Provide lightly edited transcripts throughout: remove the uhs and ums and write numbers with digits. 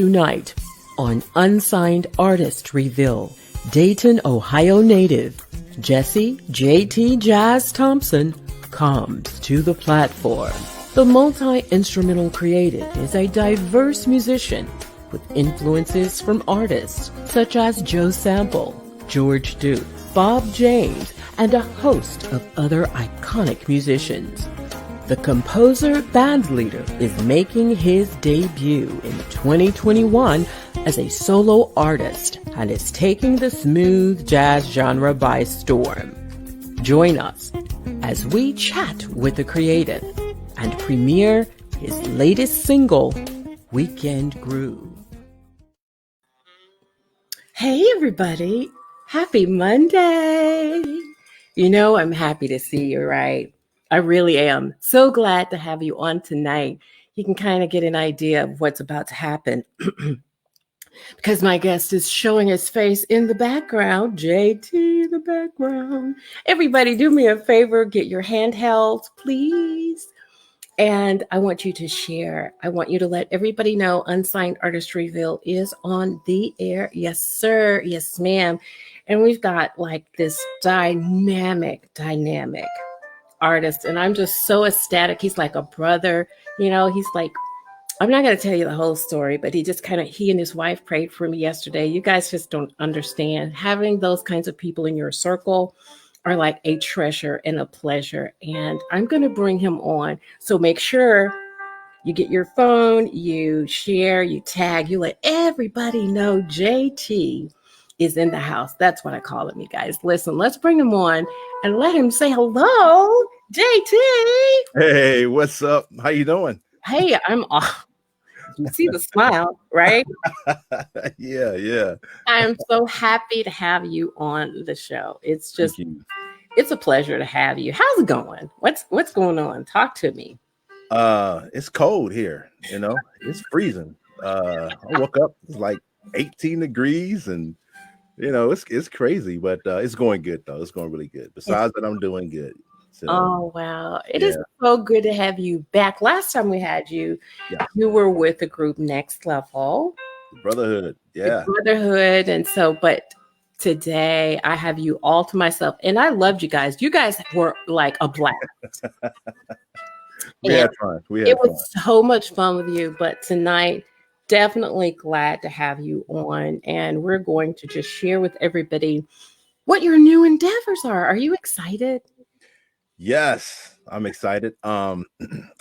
tonight on Unsigned Artist Reveal. Dayton, Ohio native Jesse JT Jazz Thompson comes to the platform. The multi-instrumental creative is a diverse musician with influences from artists such as Joe Sample, George Duke, Bob James, and a host of other iconic musicians. The composer band leader is making his debut in 2021 as a solo artist and is taking the smooth jazz genre by storm. Join us as we chat with the creative and premiere his latest single, Weekend Groove. Hey everybody, happy Monday. You know I'm happy to see you, right? I really am. So glad to have you on tonight. You can kind of get an idea of what's about to happen because my guest is showing his face in the background. JT in the background. Everybody do me a favor, get your handhelds, please. And I want you to share. I want you to let everybody know Unsigned Artist Reveal is on the air. Yes, sir. Yes, ma'am. And we've got like this dynamic artist. And I'm just so ecstatic. He's like a brother. You know, he's like, I'm not going to tell you the whole story, but he and his wife prayed for me yesterday. You guys just don't understand. Having those kinds of people in your circle are like a treasure and a pleasure. And I'm going to bring him on. So make sure you get your phone, you share, you tag, you let everybody know JT is in the house. That's what I call him, you guys. Listen, let's bring him on and let him say hello. JT. Hey, what's up? How you doing? Hey, I'm off. You see the smile, right? Yeah. I'm so happy to have you on the show. It's a pleasure to have you. How's it going? What's going on? Talk to me. It's cold here, you know. It's freezing. I woke up, it's like 18 degrees and you know, it's crazy, but it's going good though. It's going really good. Besides that, I'm doing good. So, oh wow. It is so good to have you back. Last time we had you, you were with the group Next Level. Brotherhood. Yeah. Brotherhood. And so, but today I have you all to myself. And I loved you guys. You guys were like a blast. We had fun. It was so much fun with you. But tonight, definitely glad to have you on. And we're going to just share with everybody what your new endeavors are. Are you excited? Yes, I'm excited. I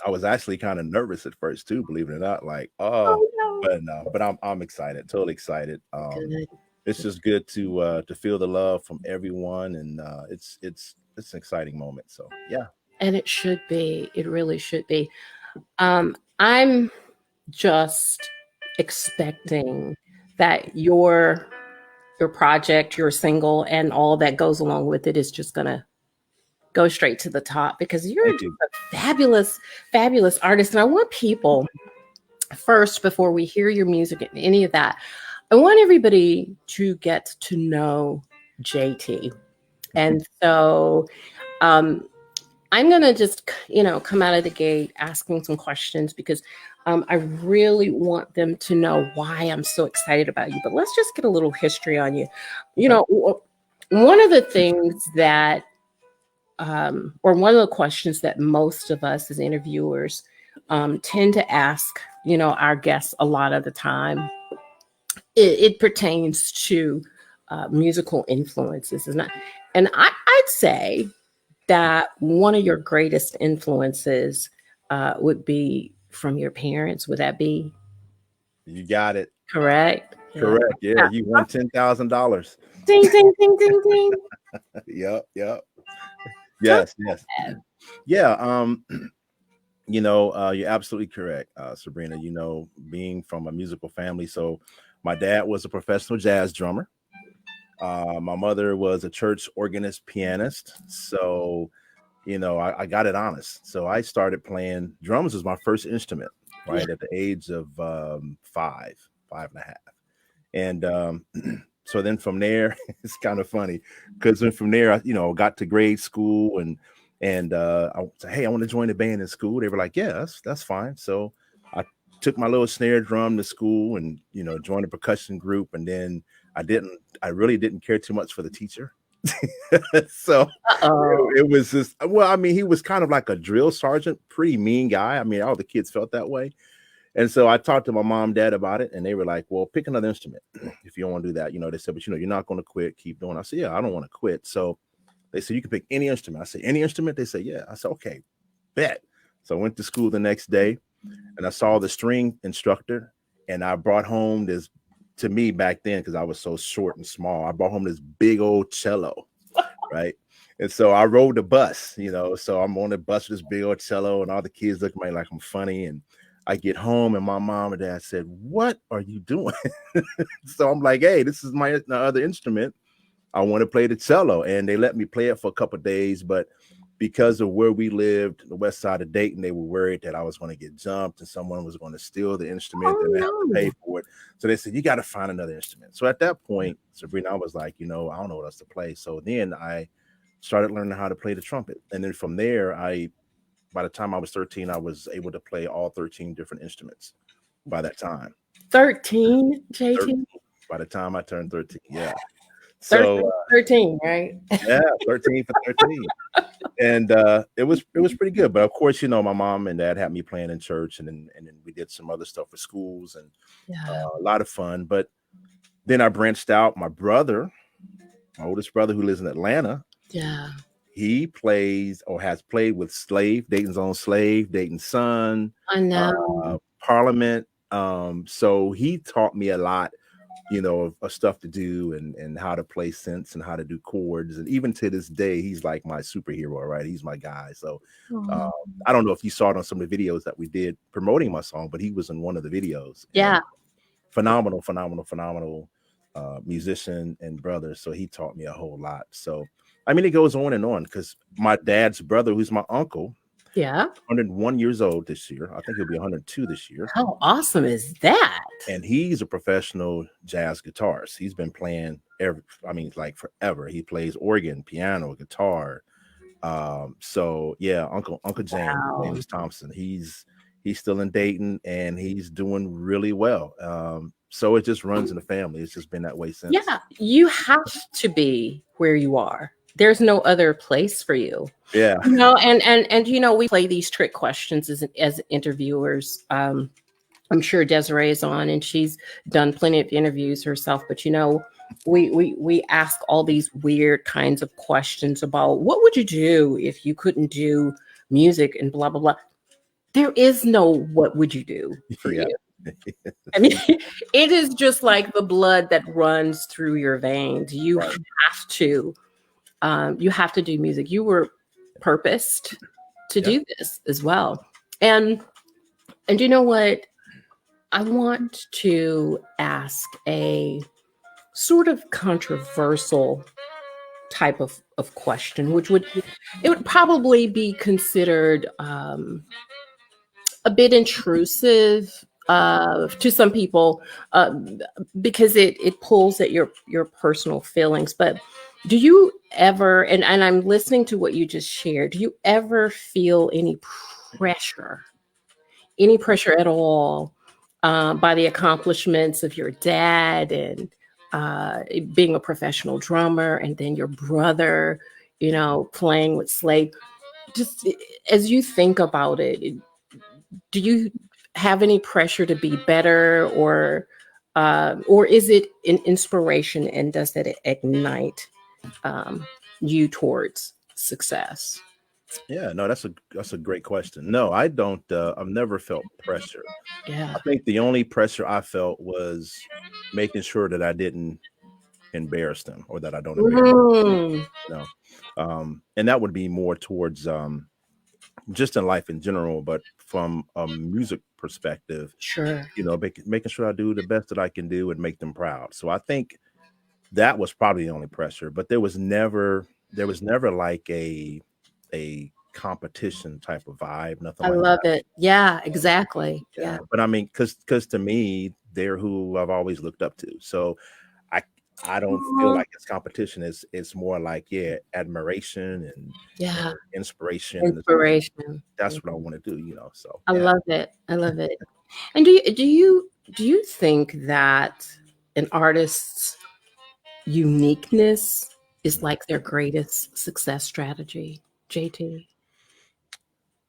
was actually kind of nervous at first too, believe it or not. Like, no. but I'm excited, totally excited. It's just good to feel the love from everyone, and it's an exciting moment. So yeah. And it should be. It really should be. I'm just expecting that your project, your single, and all that goes along with it is just gonna go straight to the top because you're just a fabulous artist. And I want people first, before we hear your music and any of that, I want everybody to get to know JT. And so I'm going to just, come out of the gate asking some questions because I really want them to know why I'm so excited about you. But let's just get a little history on you. You know, one of the things that, or one of the questions that most of us as interviewers tend to ask, our guests a lot of the time, it pertains to musical influences. And I'd say that one of your greatest influences would be from your parents. Would that be? You got it. Correct? Correct. Yeah, you won $10,000. Ding, ding, ding, ding, ding. Yep. Yes. Yeah. You're absolutely correct, Sabrina. Being from a musical family. So my dad was a professional jazz drummer. My mother was a church organist pianist. So, I got it honest. So I started playing drums as my first instrument, right, at the age of 5.5. And so then from there, it's kind of funny because then from there, I got to grade school and I said, hey, I want to join the band in school. They were like, yeah, that's fine. So I took my little snare drum to school and, joined a percussion group. And then I really didn't care too much for the teacher. So Uh-oh. it was just, well, I mean, he was kind of like a drill sergeant, pretty mean guy. I mean, all the kids felt that way. And so I talked to my mom and dad about it, and they were like, well, pick another instrument if you don't want to do that. They said, but you're not going to quit, keep doing it. I said, yeah, I don't want to quit. So they said, you can pick any instrument. I said, any instrument? They said, yeah. I said, okay, bet. So I went to school the next day, and I saw the string instructor, and I brought home this, to me back then, because I was so short and small, I brought home this big old cello, right? And so I rode the bus, so I'm on the bus with this big old cello, and all the kids look at me like I'm funny. And I get home, and my mom and dad said, what are you doing? So I'm like, hey, this is my other instrument. I want to play the cello. And they let me play it for a couple of days, but because of where we lived, the west side of Dayton, they were worried that I was going to get jumped and someone was going to steal the instrument and have to pay for it. So they said, you got to find another instrument. So at that point, Sabrina, I was like, I don't know what else to play. So then I started learning how to play the trumpet. And then from there, by the time I was 13, I was able to play all 13 different instruments by that time. 13, JT? By the time I turned 13, yeah. So 13, right? Yeah, 13 for 13. And it was pretty good. But of course, my mom and dad had me playing in church, and then we did some other stuff for schools, and a lot of fun. But then I branched out. My oldest brother, who lives in Atlanta, he plays or has played with Slave, Dayton's own Slave, Dayton's Son, I know. Parliament. So he taught me a lot, of stuff to do and how to play synths and how to do chords. And even to this day, he's like my superhero, right? He's my guy. So I don't know if you saw it on some of the videos that we did promoting my song, but he was in one of the videos. Yeah. Phenomenal musician and brother. So he taught me a whole lot. So, I mean, it goes on because my dad's brother, who's my uncle, 101 years old this year. I think he'll be 102 this year. How awesome is that? And he's a professional jazz guitarist. He's been playing like forever. He plays organ, piano, guitar. So yeah, Uncle James Thompson. He's still in Dayton, and he's doing really well. So it just runs in the family. It's just been that way since. Yeah, you have to be where you are. There's no other place for you. Yeah. And we play these trick questions as interviewers. I'm sure Desiree is on, and she's done plenty of interviews herself. But we ask all these weird kinds of questions about what would you do if you couldn't do music and blah blah blah. There is no what would you do for you. I mean, it is just like the blood that runs through your veins. You have to. You have to do music. You were purposed to do this as well. And you know what? I want to ask a sort of controversial type of question, which would probably be considered a bit intrusive to some people because it pulls at your personal feelings. But do you ever, and I'm listening to what you just shared, do you ever feel any pressure at all by the accomplishments of your dad and being a professional drummer, and then your brother, playing with Slade? Just as you think about it, do you have any pressure to be better, or is it an inspiration, and does that ignite you towards success? Yeah, no, that's a great question. No, I don't. I've never felt pressure. Yeah. I think the only pressure I felt was making sure that I didn't embarrass them, or that I don't embarrass them, and that would be more towards just in life in general, but from a music perspective, sure, making sure I do the best that I can do and make them proud. So I think that was probably the only pressure, but there was never like a competition type of vibe, nothing. I like love that. it. Yeah, exactly. Yeah. But I mean, because to me, they're who I've always looked up to. So I don't feel like it's competition. It's more like admiration and inspiration. Inspiration. That's what I want to do. So I love it. I love it. And do you think that an artist's uniqueness is like their greatest success strategy, JT?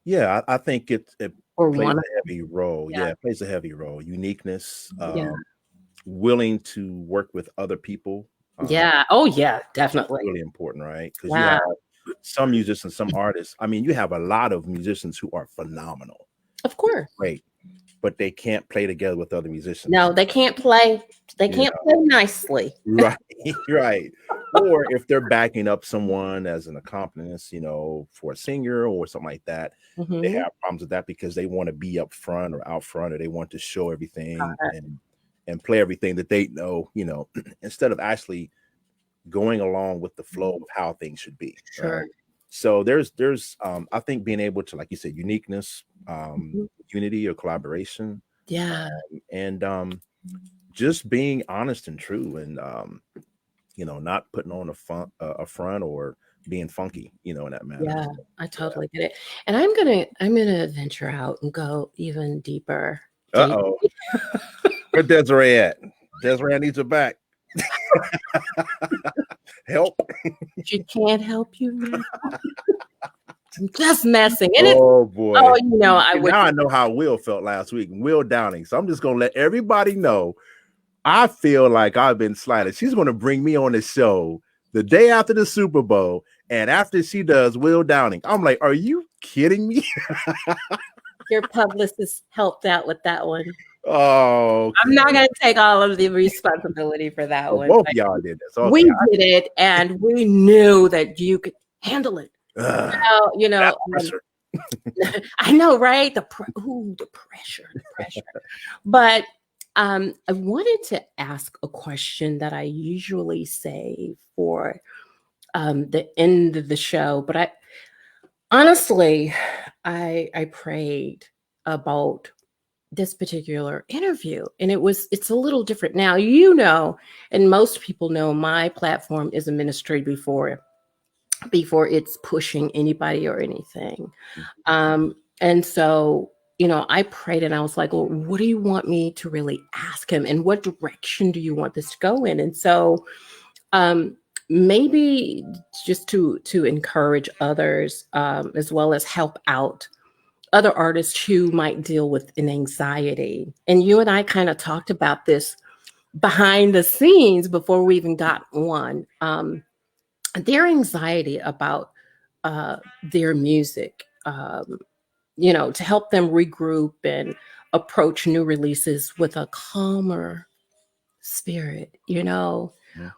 Yeah, I think it Or plays one of a heavy role. yeah, Yeah, it plays a heavy role. Uniqueness, yeah, willing to work with other people. yeah. Oh yeah, That's definitely. really important, right? Because you Yeah, have some musicians, some artists. I mean, you have a lot of musicians who are phenomenal, of who course. are great, but they can't play together with other musicians. No, they can't play. They You can't play nicely. Right, right. Or if they're backing up someone as an accompanist, for a singer or something like that, they Hmm. have problems with that because they want to be up front or out front, or they want to show everything and play everything that they know, instead of actually going along with the flow of how things should be, Sure. right? So there's I think being able to, like you said, uniqueness, Mhm. unity or collaboration, Yeah, and just being honest and true, and not putting on a front or being funky, in that matter. yeah. So, I yeah. totally get it. And I'm gonna venture out and go even deeper. JT. Uh-oh. Where Desiree at? Desiree needs her back. Help. She can't help you now. I'm just messing. And it's Oh boy. oh, I See, would now I know how Will felt last week. Will Downing. So I'm just gonna let everybody know. I feel like I've been slighted. She's gonna bring me on the show the day after the Super Bowl, and after she does Will Downing, I'm like, are you kidding me? your publicist helped out with that one. Oh, I'm okay. not gonna take all of the responsibility for that Oh, one, both but y'all did this. we Okay. did it and we knew that you could handle it. You That know, pressure. I know, right? The pressure, the pressure. But I wanted to ask a question that I usually say for the end of the show, but I honestly, I prayed about this particular interview, and it's a little different now. And most people know my platform is a ministry before it's pushing anybody or anything. And so, I prayed and I was like, well, what do you want me to really ask him? And what direction do you want this to go in? And so, um, maybe just to encourage others, as well as help out other artists who might deal with an anxiety. And you and I kind of talked about this behind the scenes before we even got on. Their anxiety about their music. To help them regroup and approach new releases with a calmer spirit. Mhm.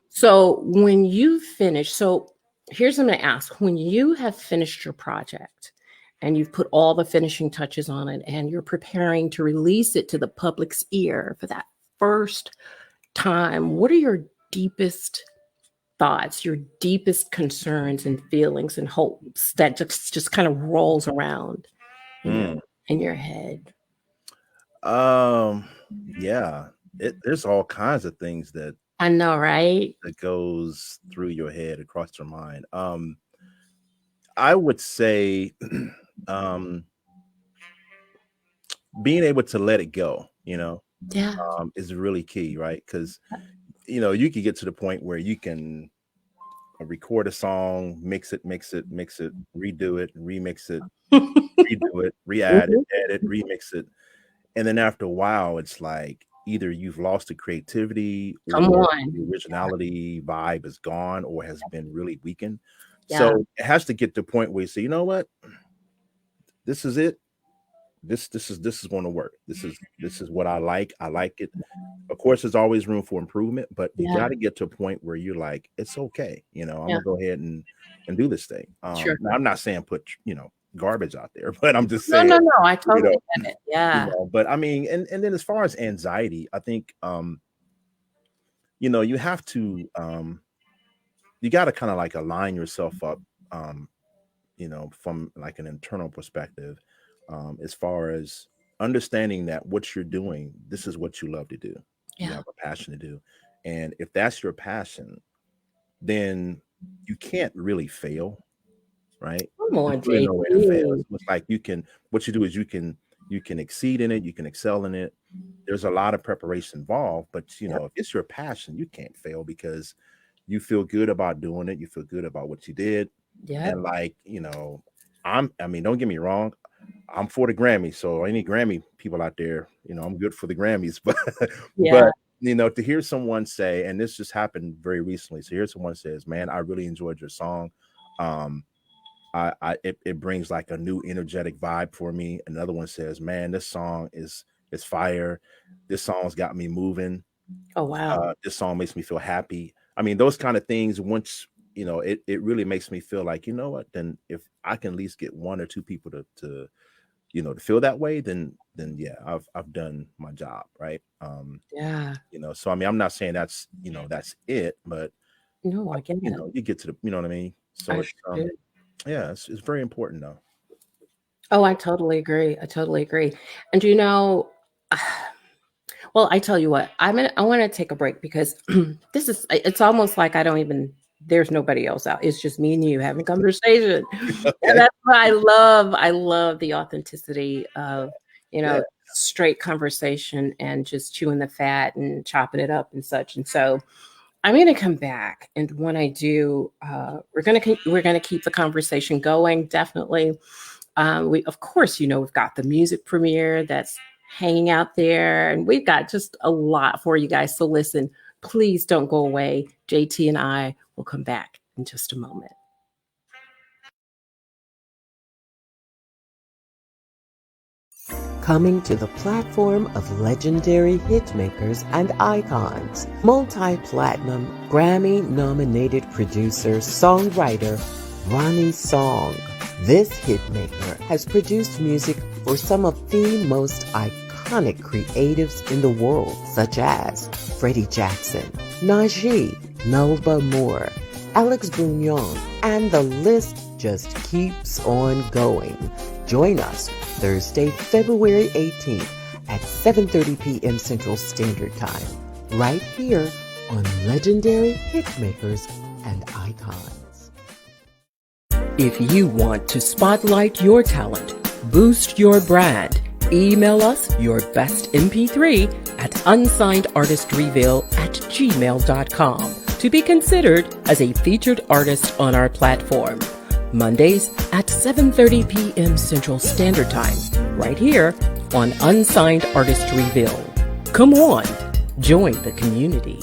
So when you finish, so here's what I'm gonna ask. When you have finished your project and you've put all the finishing touches on it and you're preparing to release it to the public's ear for that first time, what are your deepest thoughts, your deepest concerns and feelings and hopes that just kind of rolls around in your Mm. in your head? Um, yeah. There's all kinds of things I know, right? that goes through your head, across your mind. I would say um being able to let it go, Yeah. is really key, right? Because you could get to the point where you can record a song, mix it, redo it, remix it, redo it, re-add it, Mhm. edit, remix it. And then after a while, it's like either you've lost the creativity Come or on. the originality vibe is gone or has been really weakened. Yeah. So it has to get to a point where you say, you know what, this is it. This is going to work. This is what I like. I like it. Of course, there's always room for improvement, but you Yeah. got to get to a point where you're like, it's okay. I'm Yeah. gonna go ahead and do this thing. Sure. Now I'm not saying put garbage out there, but I'm just No, saying, no, no. I you totally know, get it. Yeah. But I mean, and then as far as anxiety, I think you have to you got to kind of like align yourself up, um, from like an internal perspective, as far as understanding that what you're doing, this is what you love to do. You Yeah. have a passion to do. And if that's your passion, then you can't really fail, right? Come There's on, really no way to fail. JT. It's like what you do is you can You can exceed in it, you can excel in it. There's a lot of preparation involved, but Yep. if it's your passion, you can't fail because you feel good about doing it. You feel good about what you did. Yep. And like, I mean, don't get me wrong. I'm for the Grammys. So any Grammy people out there, I'm good for the Grammys. Yeah. But to hear someone say, and this just happened very recently. So hear someone says, man, I really enjoyed your song. Um, it brings like a new energetic vibe for me. Another one says, man, this song is fire. This song's got me moving. Oh, wow. This song makes me feel happy. I mean, those kind of things, once, it really makes me feel like, you know what, then if I can at least get one or two people to feel that way, then yeah, I've done my job, right? Yeah. So I mean, I'm not saying that's it, but No, I get it. you get to the, you know what I mean? So I it's sure do. yeah, it's very important though. Oh, I totally agree. I totally agree. And well, I tell you what, I want to take a break because it's almost like I don't even, there's nobody else out. It's just me and you having a conversation. And Okay. that's what I love the authenticity of, Yeah. straight conversation and just chewing the fat and chopping it up and such. And so I'm going to come back, and when I do, we're gonna keep the conversation going. Definitely, we of course, we've got the music premiere that's hanging out there, and we've got just a lot for you guys. So listen, please don't go away. JT and I will come back in just a moment. Coming to the platform of legendary hitmakers and icons, multi-platinum, Grammy-nominated producer, songwriter, Ronnie Song. This hitmaker has produced music for some of the most iconic creatives in the world, such as Freddie Jackson, Najee, Melba Moore, Alex Bouillon, and the list just keeps on going. Join us Thursday, February 18th at 7:30 p.m. Central Standard Time, right here on Legendary Hitmakers and Icons. If you want to spotlight your talent, boost your brand, email us your best MP3 at unsignedartistreveal@gmail.com to be considered as a featured artist on our platform. Mondays at 7:30 p.m. Central Standard Time, right here on Unsigned Artist Reveal. Come on, join the community.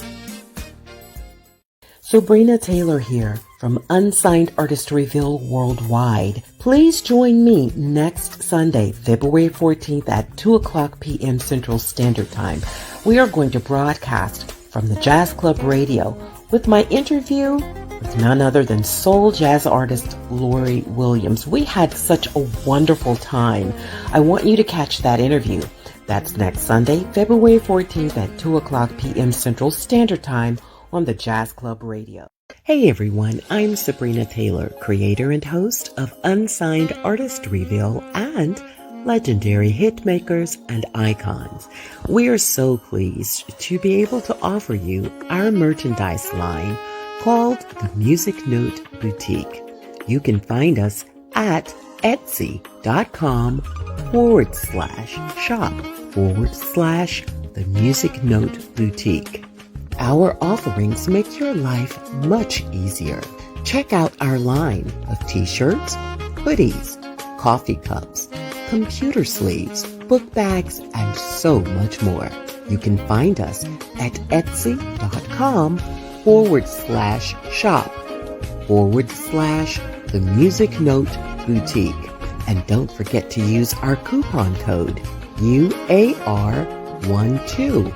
Sabrina Taylor here from Unsigned Artist Reveal Worldwide. Please join me next Sunday, February 14th at 2 o'clock p.m. Central Standard Time. We are going to broadcast from the Jazz Club Radio with my interview with none other than soul jazz artist Lori Williams. We had such a wonderful time. I want you to catch that interview. That's next Sunday, February 14th at 2 o'clock p.m. Central Standard Time on the Jazz Club Radio. Hey everyone, I'm Sabrina Taylor, creator and host of Unsigned Artist Reveal and Legendary Hitmakers and Icons. We are so pleased to be able to offer you our merchandise line called the Music Note Boutique. You can find us at etsy.com/shop/the Music Note Boutique. Our offerings make your life much easier. Check out our line of t-shirts, hoodies, coffee cups, computer sleeves, book bags, and so much more. You can find us at etsy.com/shop/the Music Note Boutique. And don't forget to use our coupon code UAR12.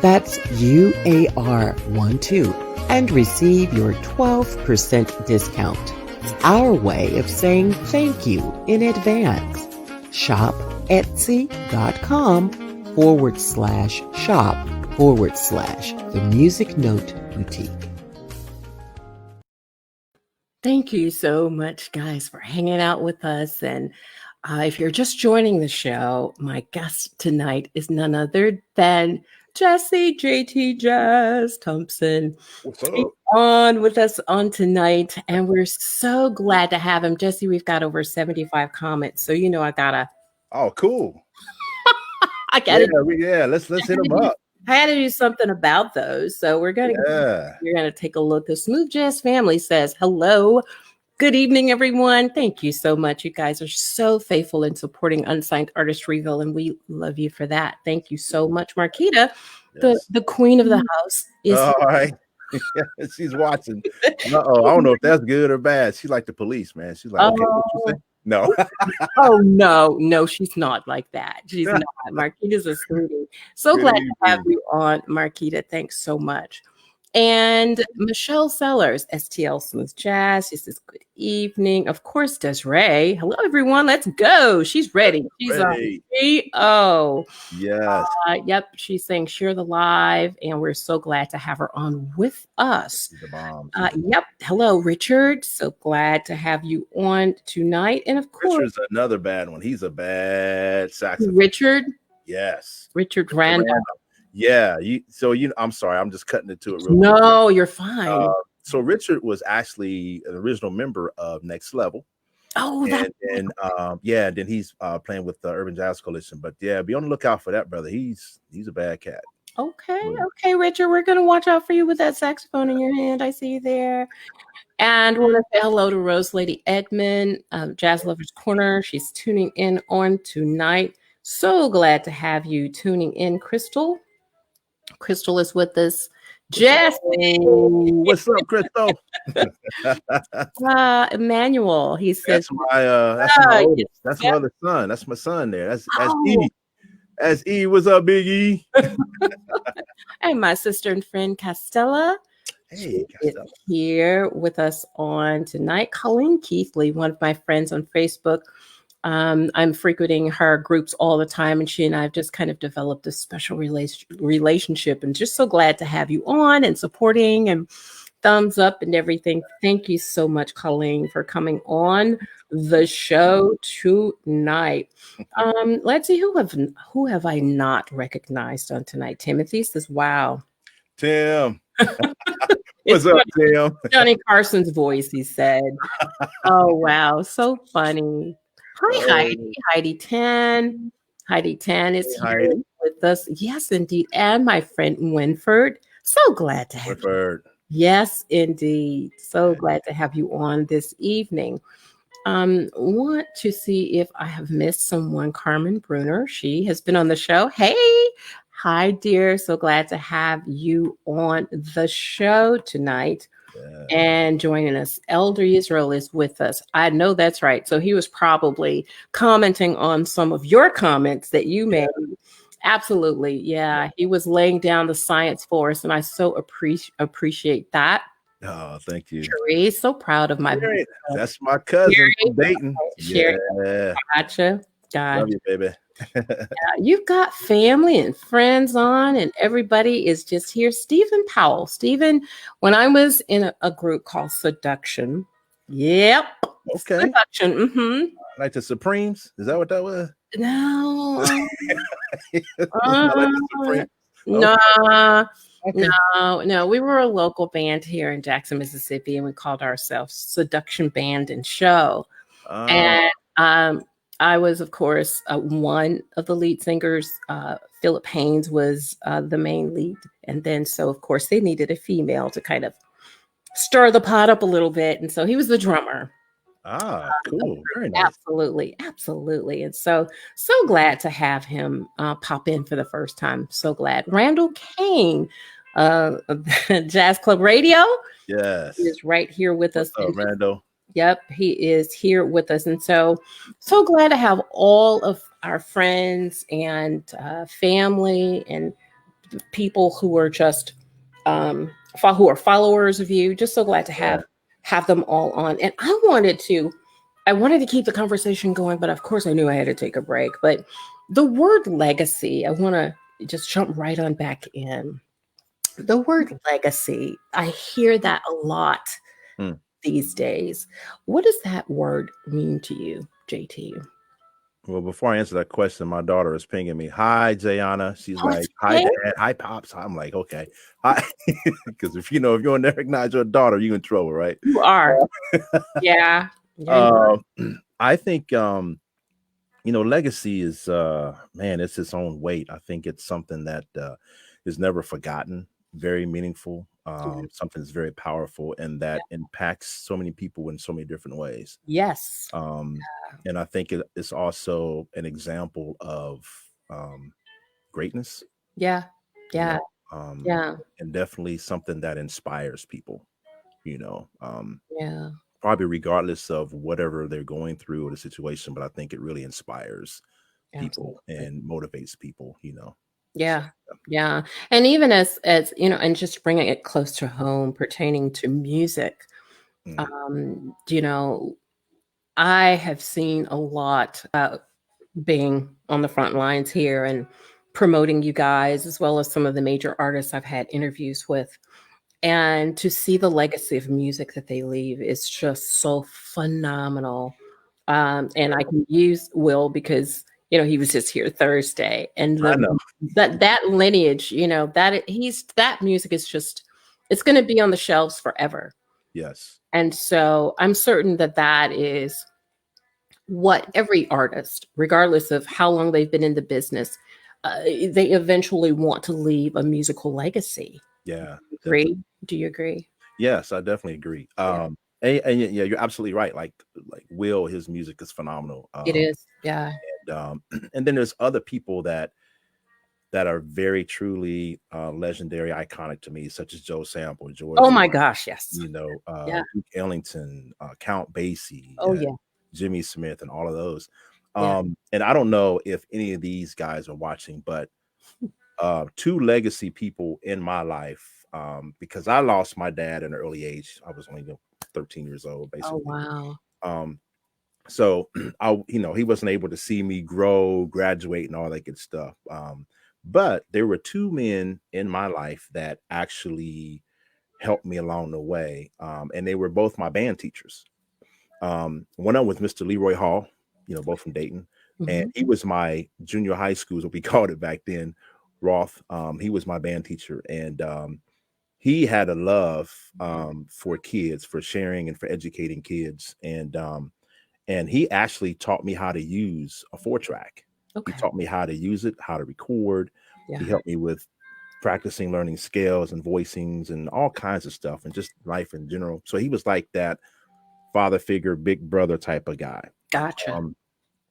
That's UAR12 and receive your 12% discount. It's our way of saying thank you in advance. Shop etsy.com/shop/the Music Note Boutique. Thank you so much, guys, for hanging out with us. And if you're just joining the show, my guest tonight is none other than Jesse JT Jazz Thompson. What's He's up? on with us on tonight, and we're so glad to have him. Jesse, we've got over 75 comments, so I gotta Oh, cool. I gotta Let's hit them up. I had to do something about those. So we're gonna take a look. The Smooth Jazz family says hello. Good evening, everyone. Thank you so much. You guys are so faithful in supporting Unsigned Artistreville, and we love you for that. Thank you so much, Marquita, the queen of the house. Is all right. She's watching. I don't know if that's good or bad. She's like the police, man. She's like, okay, what you say? No. Oh no, she's not like that. She's not. Marquita's a sweetie. So glad to have you on, Marquita. Thanks so much. And Michelle Sellers, STL Smooth Jazz. She says, good evening. Of course, Desiree. Hello, everyone. Let's go. She's ready. She's on. Oh, yes. Yep. She's saying share the live, and we're so glad to have her on with us. She's the bomb. Yep. Hello, Richard. So glad to have you on tonight. And of course, Richard's another bad one. He's a bad saxophone. Richard? Yes. Richard Randall. Yeah. I'm sorry. I'm just cutting it to it real quick. No, you're fine. So Richard was actually an original member of Next Level. Oh, then he's playing with the Urban Jazz Coalition. But yeah, be on the lookout for that, brother. He's a bad cat. Okay, Richard. We're gonna watch out for you with that saxophone in your hand. I see you there. And want to say hello to Rose Lady Edmond, Jazz Lovers Corner. She's tuning in on tonight. So glad to have you tuning in, Crystal. Crystal is with us. Jazz. What's up, Crystal? Emmanuel. He says that's my oldest. That's my other son. That's my son there. That's E. That's E. What's up, Big E? And my sister and friend Castella. Hey, is here with us on tonight. Colleen Keithley, one of my friends on Facebook. I'm frequenting her groups all the time, and she and I have just kind of developed a special relationship, and just so glad to have you on and supporting and thumbs up and everything. Thank you so much, Colleen, for coming on the show tonight. Let's see, who have I not recognized on tonight? Timothy says, wow. Tim. What's up, Tim? Johnny Carson's voice, he said. Oh, wow. So funny. Hi, Heidi 10. Heidi 10 is here with us. Yes, indeed. And my friend Winford. So glad to have you. Yes, indeed. So glad to have you on this evening. Want to see if I have missed someone. Carmen Bruner. She has been on the show. Hey. Hi, dear. So glad to have you on the show tonight. And joining us. Elder Israel is with us. I know that's right. So he was probably commenting on some of your comments that you made. Absolutely. Yeah. He was laying down the science for us, and I so appreciate that. Oh, thank you. Sheree, so proud of my boy. That's my cousin from Dayton. Yeah. Gotcha. Love you, baby. You've got family and friends on, and everybody is just here. Stephen Powell. Stephen, when I was in a group called Seduction. Yep. Okay. Seduction. Mm-hmm. Like the Supremes? Is that what that was? No. No. We were a local band here in Jackson, Mississippi, and we called ourselves Seduction Band and Show. And I was, of course, one of the lead singers. Philip Haynes was the main lead. And then, so, of course, they needed a female to kind of stir the pot up a little bit. And so he was the drummer. Cool. Very nice. Absolutely. And so glad to have him pop in for the first time. So glad. Randall Kane, Jazz Club Radio. Yes. Is right here with us. What's up, Randall? Yep, he is here with us. And so glad to have all of our friends and family and people who are just who are followers of you. Just so glad to have them all on. And I wanted to keep the conversation going, but of course I knew I had to take a break. But the word legacy, I want to just jump right on back in. The word legacy, I hear that a lot these days. What does that word mean to you, JT? Well, before I answer that question, my daughter is pinging me. Hi, Jayana. She's like, hi, Dad. Hi, Pops. I'm like, okay. Hi. Because if you don't recognize your daughter, you're in trouble, right? You are. Yeah. I think legacy is man, it's its own weight. I think it's something that is never forgotten, very meaningful, Yeah. something that's very powerful and that impacts so many people in so many different ways. Yes. Um, and I think it's also an example of greatness, Yeah. you Yeah. know, um, Yeah. and definitely something that inspires people, you know, um, Yeah. probably regardless of whatever they're going through or the situation, but I think it really inspires people Absolutely. and motivates people. So, Yeah. Yeah. And even as and just bringing it close to home pertaining to music, mm, you know, I have seen a lot being on the front lines here and promoting you guys, as well as some of the major artists I've had interviews with. And to see the legacy of music that they leave is just so phenomenal. And I can use Will because he was just here Thursday, and I know. that lineage, that music is just it's going to be on the shelves forever. Yes. And so I'm certain that that is what every artist, regardless of how long they've been in the business, they eventually want to leave a musical legacy. Yeah, definitely. Agree? Do you agree? Yes, I definitely agree. Yeah, And yeah, you're absolutely right. Like Will, his music is phenomenal. it is. Yeah. And then there's other people that are very truly legendary, iconic to me, such as Joe Sample, Oh George, my gosh, yes. Yeah. Duke Ellington, Count Basie, Oh yeah. Jimmy Smith, and all of those. Yeah. And I don't know if any of these guys are watching, but two legacy people in my life, because I lost my dad at an early age. I was only 13 years old, Oh basically. wow. Um, so he wasn't able to see me grow, graduate, and all that good stuff. But there were two men in my life that actually helped me along the way, and they were both my band teachers. One of them was Mr. Leroy Hall, both from Dayton, and Hmm. he was my junior high school, is what we called it back then. Roth, he was my band teacher, and he had a love for kids, for sharing and for educating kids, and he actually taught me how to use a 4-track. He Okay. taught me how to use it, how to record. He Yeah. helped me with practicing learning scales and voicings and all kinds of stuff and just life in general. So he was like that father figure, big brother type of guy. Gotcha. Um,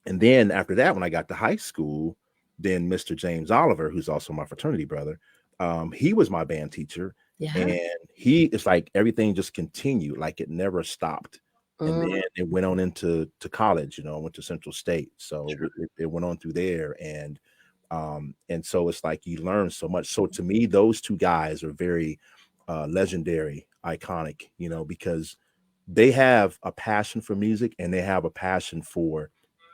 and then after that, when I got to high school, then Mr. James Oliver, who's also my fraternity brother, he was my band teacher. Yeah. And he is like everything just continued, like it never stopped. And Mm, then it went on into college. I went to Central State, so sure. it went on through there, and so it's like you learn so much. So to me, those two guys are very legendary, iconic, because they have a passion for music and they have a passion for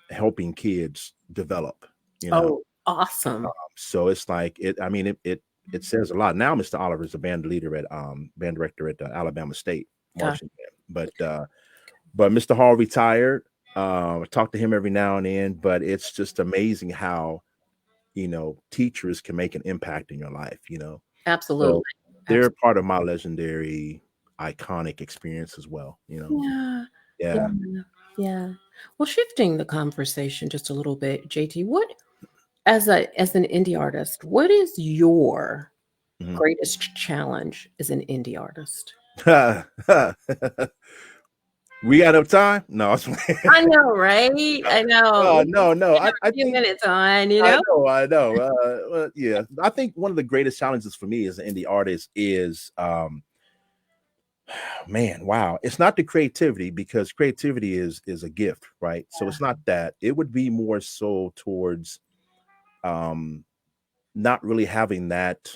helping kids develop, you know. Oh, awesome. So it's like it. I mean, it says a lot. Now, Mr. Oliver is a band director at Alabama State Gosh. marching band, but Mr. Hall retired. I talk to him every now and then, but it's just amazing how teachers can make an impact in your life. Absolutely. So they're Absolutely. part of my legendary, iconic experience as well. Yeah. Yeah. Yeah. Yeah. Well, shifting the conversation just a little bit, JT, what as an indie artist, what is your Mhm. greatest challenge as an indie artist? We got enough time? No, I was playing. I know, right? I know. We No, no. have I a few think minutes on, I know. Well, yeah. I think one of the greatest challenges for me as an indie artist is man, wow. It's not the creativity because creativity is a gift, right? So it's not that. It would be more so towards um not really having that.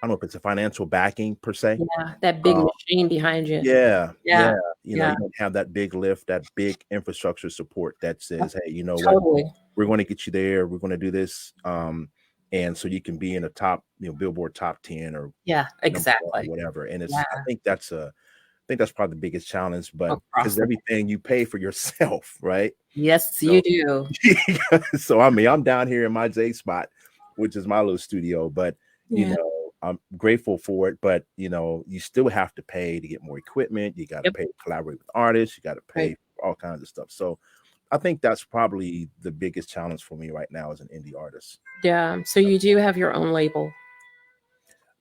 I don't know if it's a financial backing per se. Yeah, that big Uh, machine behind you. yeah, yeah. Yeah, yeah, You don't have that big lift, that big infrastructure support that says, hey, you know what? totally. We're going to get you there. We're going to do this. And so you can be in a top, Billboard top 10 or Yeah, number one or exactly. whatever. And Yeah, I think that's probably the biggest challenge, but across because the everything you pay for yourself, right? yes, you So, do. so I mean, I'm down here in my J spot, which is my little studio, but Yeah. I'm grateful for it. But you still have to pay to get more equipment. You got to Yep. pay to collaborate with artists. You got to Right. pay for all kinds of stuff. So I think that's probably the biggest challenge for me right now as an indie artist. Yeah. So you do have your own label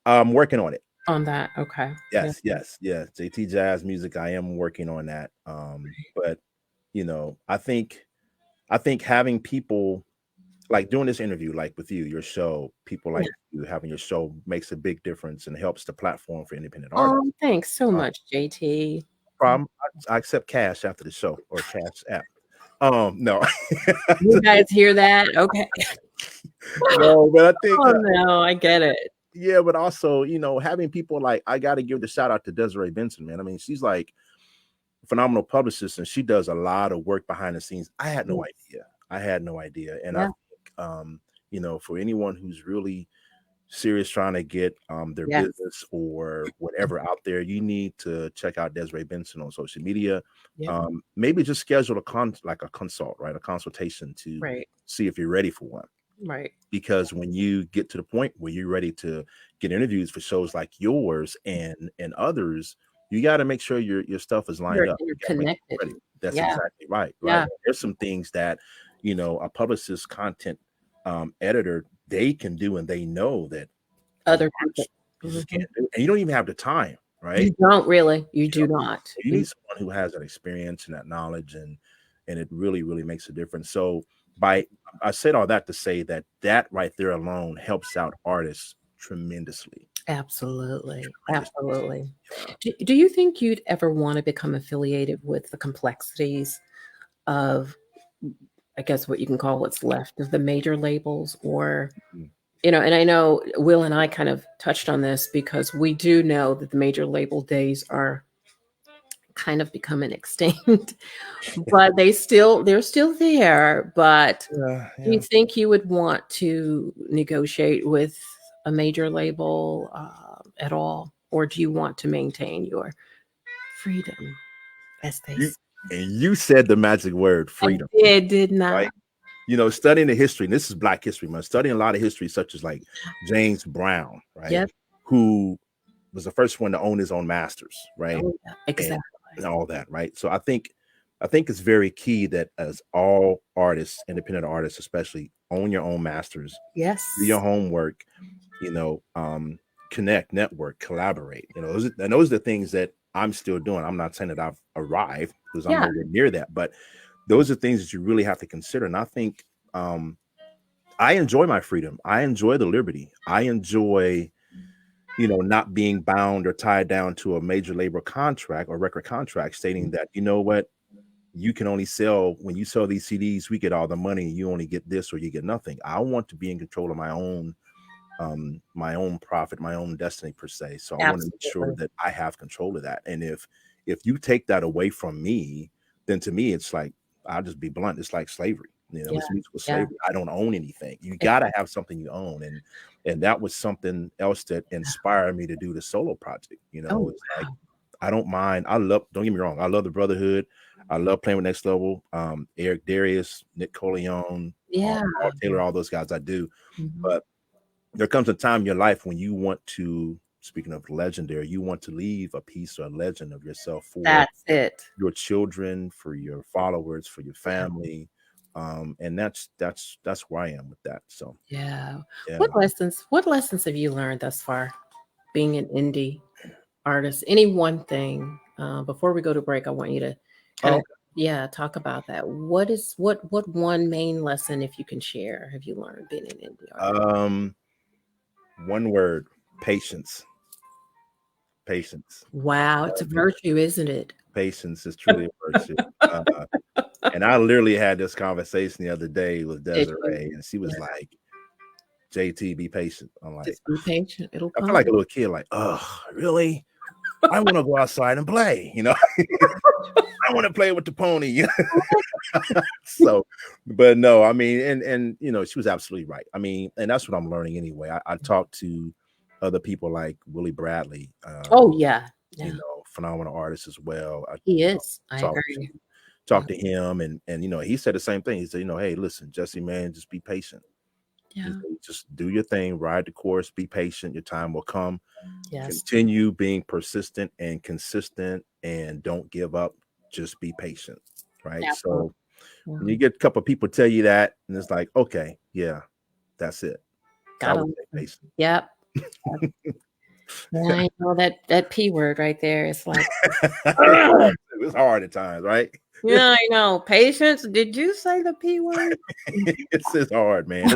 I'm working on it. on that. Okay. Yeah. Yes. JT Jazz Music. I am working on that. But I think having people like doing this interview, like with you, your show, people Yeah. like you having your show makes a big difference and helps the platform for independent artists. Oh, thanks so Uh, much, JT. problem. I accept cash after the show or cash app. No, You guys hear that? Okay. no, but I think Oh no, I get it. yeah, but also having people like I got to give the shout out to Desiree Benson, man. I mean, she's like phenomenal publicist and she does a lot of work behind the scenes. I had no Yes. idea. I had no idea, and I Yeah. think for anyone who's really serious trying to get their Yes. business or whatever out there, you need to check out Desiree Benson on social media. Yep. Maybe just schedule like a consult, right? A consultation to Right. see if you're ready for one. Right. Because when you get to the point where you're ready to get interviews for shows like yours and others, you got to make sure your stuff is lined up. You're You got to make it connected. ready. That's Yeah. exactly right. Yeah. There's some things that a publicist content editor they can do, and they know that Other people. you just Mhm. can't do it. And you don't even have the time, right? You don't really. You do not. You need someone who has that experience and that knowledge, and it really, really makes a difference. So I said all that to say that right there alone helps out artists tremendously. Absolutely. Tremendously. Absolutely. Yeah. Do you think you'd ever want to become affiliated with the complexities of, I guess, what you can call what's left of the major labels? Or, Mhm. and I know Will and I kind of touched on this because we do know that the major label days are kind of becoming extinct, but they're still there. But Yeah, do you yeah. think you would want to negotiate with a major label at all, or do you want to maintain your freedom, as they You say? and you said the magic word, I freedom, did not. right? Studying the history, and this is Black History Month, studying a lot of history, such as like James Brown, right? Yep. Who was the first one to own his own masters, right? Oh, yeah, and exactly. and all that, right? So I think it's very key that as all artists, independent artists especially, own your own masters, do your Yes. homework, you know, connect, network, collaborate. Those are the things that I'm still doing. I'm not saying that I've arrived because I'm Yeah. nowhere near that, but those are things that you really have to consider. And I think I enjoy my freedom. I enjoy the liberty. I enjoy not being bound or tied down to a major label contract or record contract stating that, what, you can only sell when you sell these CDs, we get all the money, you only get this or you get nothing. I want to be in control of my own profit, my own destiny per se. So I want to make sure Absolutely. that I have control of that. And if you take that away from me, then to me it's like, I'll just be blunt, it's like slavery. Yeah. It's musical Yeah. slavery. I don't own anything. You gotta have something you own. And that was something else that inspired me to do the solo project. Oh, It's like wow. I don't mind. Don't get me wrong, I love the Brotherhood. I love playing with Next Level, Eric Darius, Nick Coleon, Yeah. Paul Taylor, all those guys I do. Mhm. But there comes a time in your life when you want to, speaking of legendary, you want to leave a piece or a legend of yourself for That's it. your children, for your followers, for your Yeah. family. And that's where I am with that. So Yeah. yeah. What lessons have you learned thus far being an indie artist? Any one thing? Before we go to break, I want you to kind of, Oh, yeah, talk about that. What one main lesson, if you can share, have you learned being an indie artist? one word, patience. Patience. Wow, it's a virtue, isn't it? Patience is truly a virtue. Uh, and I literally had this conversation the other day with Did you? Desiree, and she Yeah, was like, "JT, be patient." I'm like, just be patient. It'll I feel come. like a little kid, like, "Oh, really? I want to go outside and play." I want to play with the pony. So, but no, I mean, and she was absolutely right. I mean, and that's what I'm learning anyway. I talked to other people like Willie Bradley, Oh yeah, yeah, phenomenal artist as well. I he is. I talked agree. Yeah, talked to him, and he said the same thing. He said, hey, listen, Jesse, man, just be patient. He yeah, said, just do your thing, ride the course, be patient. Your time will come. yes, Continue being persistent and consistent, and don't give up. Just be patient, right? So absolutely. when you get a couple of people tell you that, and it's like, okay, yeah, that's it. So I Gotta would say listen. patient. Yep. Yeah, I know that P word right there. It's like, It's hard at times, right? yeah, I know. Patience. Did you say the P word? It's hard, man.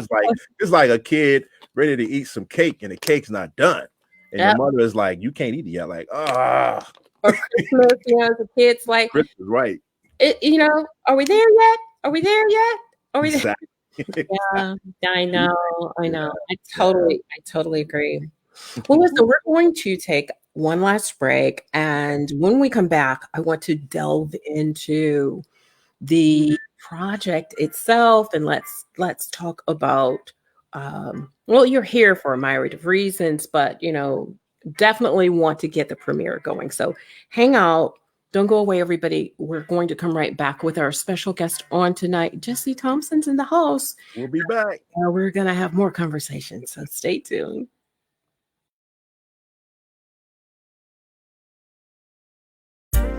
It's like a kid ready to eat some cake and the cake's not done. And your Yep. mother is like, you can't eat it yet. Like, ah, Or Christmas, as a kid's like, Chris is right. Are we there yet? Are we there yet? Are we there? Exactly. Yeah, I know. I know. Yeah. I totally agree. Well, listen, we're going to take one last break, and when we come back, I want to delve into the project itself, and let's talk about. Well, you're here for a myriad of reasons, but definitely want to get the premiere going. So hang out. Don't go away, everybody. We're going to come right back with our special guest on tonight. Jesse Thompson's in the house. We'll be back. We're going to have more conversations, so stay tuned.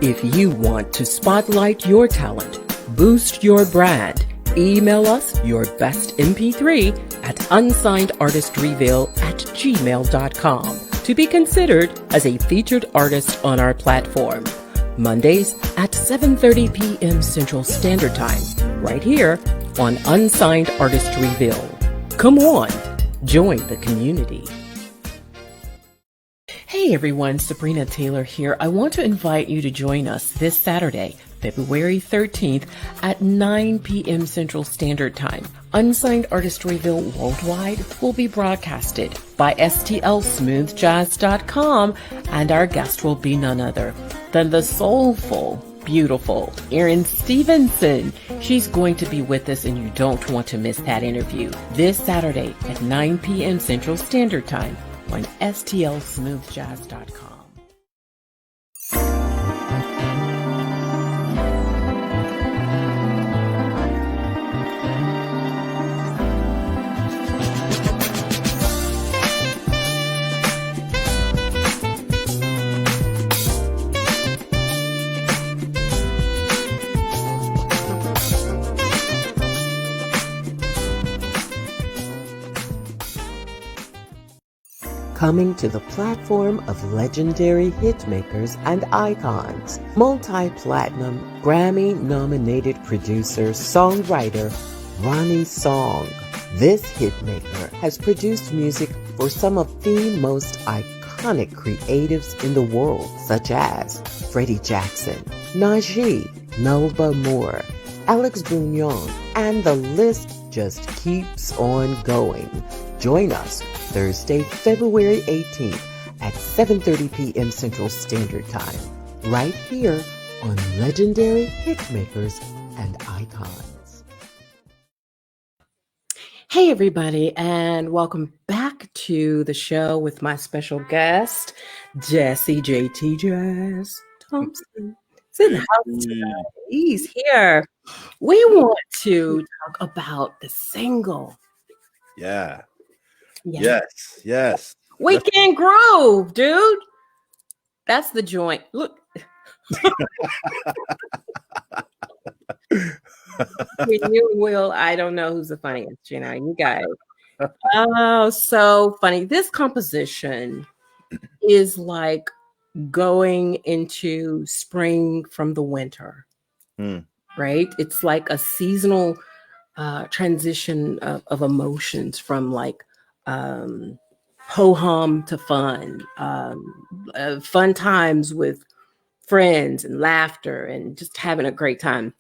If you want to spotlight your talent, boost your brand, email us your best MP3 at unsignedartistreveal@gmail.com to be considered as a featured artist on our platform. Mondays at 7:30 p.m. Central Standard Time, right here on Unsigned Artist Reveal. Come on, join the community. Hey everyone, Sabrina Taylor here. I want to invite you to join us this Saturday, February 13th at 9 p.m. Central Standard Time. Unsigned Artist Reveal Worldwide will be broadcasted by stlsmoothjazz.com, and our guest will be none other than the soulful, beautiful Erin Stevenson. She's going to be with us, and you don't want to miss that interview this Saturday at 9 p.m. Central Standard Time on stlsmoothjazz.com. Coming to the platform of legendary hitmakers and icons, multi-platinum, Grammy-nominated producer, songwriter, Ronnie Song. This hitmaker has produced music for some of the most iconic creatives in the world, such as Freddie Jackson, Najee, Melba Moore, Alex Bouillon, and the list just keeps on going. Join us Thursday, February 18th at 7:30 p.m. Central Standard Time, right here on Legendary Hitmakers and Icons. Hey everybody, and welcome back to the show with my special guest, Jesse JT Jazz Thompson. He's in the house tonight. He's here. We want to talk about the single. Yeah. Yes. Weekend Groove, dude. That's the joint. Look. You will. I don't know who's the funniest, you guys. Oh, so funny. This composition is like going into spring from the winter, right? It's like a seasonal transition of emotions from like ho-hum to fun, fun times with friends and laughter and just having a great time.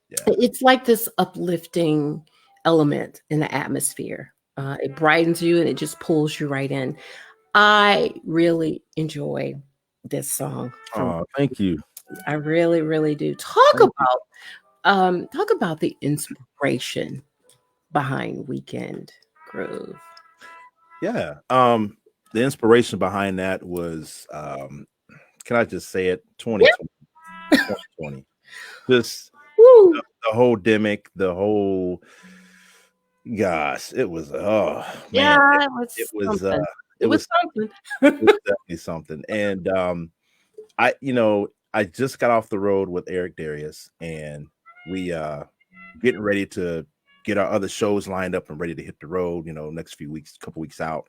Yeah. It's like this uplifting element in the atmosphere. It brightens you and it just pulls you right in. I really enjoy this song. Oh, thank you. I really, really do. Talk about the inspiration behind Weekend Groove. Yeah. The inspiration behind that was can I just say it? 2020. Yeah. 2020. Just the whole demic, the whole gosh, it was man. Yeah, it was something. It was something. It was definitely something. And I just got off the road with Eric Darius, and we getting ready to get our other shows lined up and ready to hit the road, next few weeks, couple weeks out.